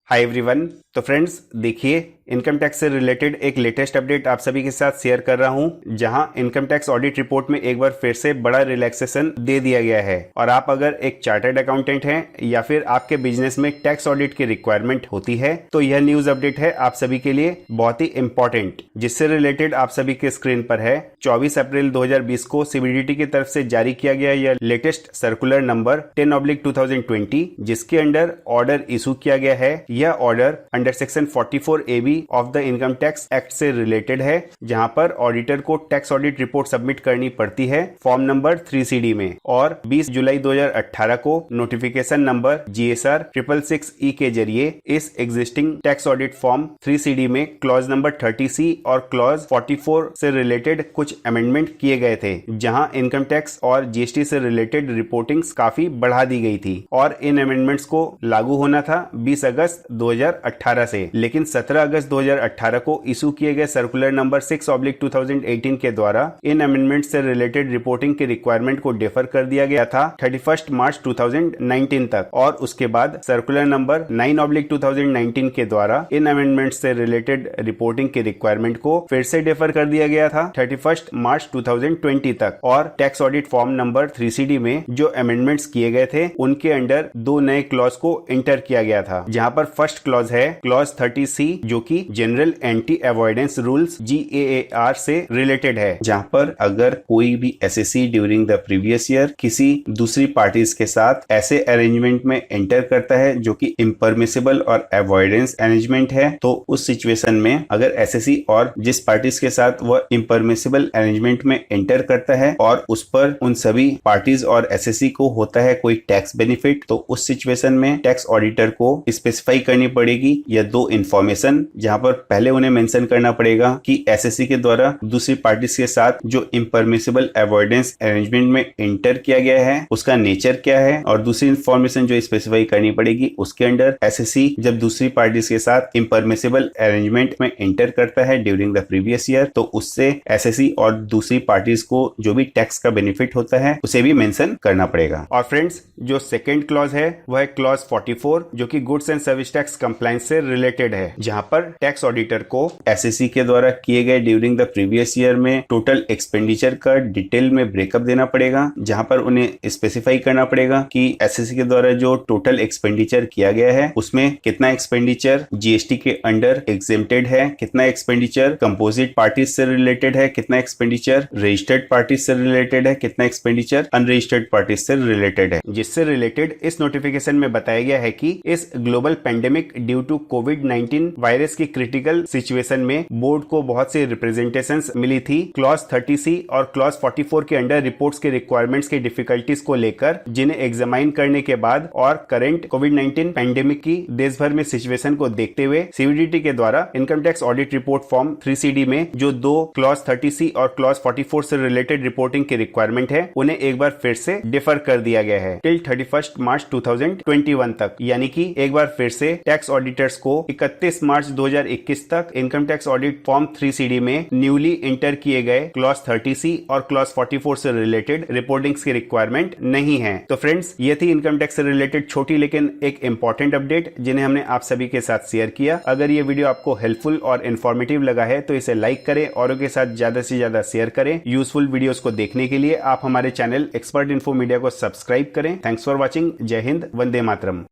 Hi everyone. तो friends देखिए, income tax से रिलेटेड एक लेटेस्ट अपडेट आप सभी के साथ शेयर कर रहा हूं, जहां इनकम टैक्स ऑडिट रिपोर्ट में एक बार फिर से बड़ा रिलैक्सेशन दे दिया गया है। और आप अगर एक चार्टर्ड अकाउंटेंट हैं या फिर आपके बिजनेस में टैक्स ऑडिट की रिक्वायरमेंट होती है तो यह न्यूज अपडेट है आप सभी के लिए बहुत ही इंपॉर्टेंट, जिससे रिलेटेड आप सभी के स्क्रीन पर है 24 अप्रैल 2020 को सीबीडीटी की तरफ से जारी किया गया यह लेटेस्ट सर्कुलर नंबर 10/2020, जिसके अंडर ऑर्डर इशू किया गया है। यह order under section 44 AB of the income tax act से रिलेटेड है, जहां पर ऑडिटर को टैक्स ऑडिट रिपोर्ट सबमिट करनी पड़ती है फॉर्म नंबर 3CD में। और 20 जुलाई 2018 को नोटिफिकेशन नंबर GSR 666E के जरिए इस existing tax audit form 3CD में क्लॉज नंबर 30C और क्लॉज 44 से रिलेटेड कुछ अमेंडमेंट किए गए थे, जहां इनकम टैक्स और GST से रिलेटेड रिपोर्टिंग्स काफी बढ़ा दी गई थी। और इन अमेंडमेंट्स को लागू होना था 20 अगस्त 2018 से, लेकिन 17 अगस्त 2018 को इशू किए गए सर्कुलर नंबर 6/2018 के द्वारा इन अमेंडमेंट से रिलेटेड रिपोर्टिंग की रिक्वायरमेंट को डिफर कर दिया गया था 31 मार्च 2019 तक। और उसके बाद सर्कुलर नंबर 9/2019 के द्वारा इन अमेंडमेंट से रिलेटेड रिपोर्टिंग की रिक्वायरमेंट को फिर से डिफर कर दिया गया था 31 मार्च 2020 तक। और tax audit form number 3CD में जो अमेंडमेंट्स किए गए थे उनके अंडर दो नए क्लॉज को इंटर किया गया था, जहां पर फर्स्ट क्लॉज है क्लॉज 30C, जो कि general anti avoidance rules GAAR से रिलेटेड है, जहां पर अगर कोई भी SSC during the previous year किसी दूसरी पार्टीज के साथ ऐसे अरेंजमेंट में एंटर करता है जो कि इम्परमिसिबल और अवॉइडेंस अरेंजमेंट है, तो उस सिचुएशन में अगर एसएससी और जिस पार्टीज के साथ वह इम्परमिसिबल अरेंजमेंट में एंटर करता है और उस पर उन सभी पार्टीज और एसएससी को होता है कोई टैक्स बेनिफिट, तो उस सिचुएशन में टैक्स ऑडिटर को स्पेसिफाई करनी पड़ेगी या दो इन्फॉर्मेशन, जहां पर पहले उन्हें मेंशन करना पड़ेगा कि एसएससी के द्वारा दूसरी पार्टीज के साथ जो इम्परमिसिबल अवॉइडेंस अरेंजमेंट में एंटर किया गया है उसका नेचर क्या है, और दूसरी इन्फॉर्मेशन जो स्पेसिफाई करनी पड़ेगी उसके अंडर एसएससी जब दूसरी पार्टीज के साथ इम्परमिसिबल अरेंजमेंट में एंटर करता है ड्यूरिंग द प्रीवियस ईयर, तो उससे एसएससी और दूसरी पार्टीज को जो भी टैक्स का बेनिफिट होता है उसे भी मेंशन करना पड़ेगा। और फ्रेंड्स, जो सेकेंड क्लॉज है वह है क्लॉज 44, जो कि goods and service tax compliance से रिलेटेड है, जहां पर टैक्स ऑडिटर को एसएससी के द्वारा किए गए ड्यूरिंग द प्रीवियस ईयर में टोटल एक्सपेंडिचर का डिटेल में ब्रेकअप देना पड़ेगा, जहां पर उन्हें स्पेसिफाई करना पड़ेगा कि एसएससी के द्वारा जो टोटल एक्सपेंडिचर किया गया है उसमें कितना एक्सपेंडिचर जीएसटी के अंडर एग्जेम्प्टेड है, कितना एक्सपेंडिचर कंपोजिट पार्टीज से रिलेटेड है, कितना एक्सपेंडिचर रजिस्टर्ड पार्टीज से रिलेटेड है, कितना एक्सपेंडिचर अनरजिस्टर्ड पार्टीज से रिलेटेड है। जिससे रिलेटेड इस नोटिफिकेशन में बताया गया है कि इस ग्लोबल पेंडेमिक ड्यू टू कोविड-19 वायरस की क्रिटिकल सिचुएशन में बोर्ड को बहुत सी रिप्रेजेंटेशंस मिली थी क्लॉज 30C और क्लॉज 44 के अंडर रिपोर्ट्स के रिक्वायरमेंट्स की डिफिकल्टीज को लेकर, जिन्हें एग्जामाइन करने के बाद और करंट कोविड-19 पेंडेमिक की देश भर में सिचुएशन को देखते हुए सीबीडीटी के द्वारा income tax audit report form 3CD में जो दो क्लॉज 30C और क्लॉज 44 से रिलेटेड रिपोर्टिंग की रिक्वायरमेंट है उन्हें एक बार फिर से डिफर कर दिया गया है टिल 31 मार्च 2021 तक। यानी कि एक बार फिर से टैक्स ऑडिटर्स को 31 मार्च 2021 तक income tax audit form 3CD में न्यूली इंटर किए गए क्लॉज 30C और क्लॉज 44 से रिलेटेड रिपोर्टिंग्स की रिक्वायरमेंट नहीं है। तो फ्रेंड्स, ये थी इनकम टैक्स से रिलेटेड छोटी लेकिन एक इंपॉर्टेंट अपडेट जिन्हें हमने आप सभी के साथ शेयर किया। अगर ये वीडियो आपको हेल्पफुल और इन्फॉर्मेटिव लगा है तो इसे लाइक करें, औरों के साथ ज्यादा से ज्यादा शेयर करें। यूजफुल वीडियोस को देखने के लिए आप हमारे चैनल एक्सपर्ट इन्फो मीडिया को सब्सक्राइब करें। Thanks for watching. जय हिंद, वंदे मातरम।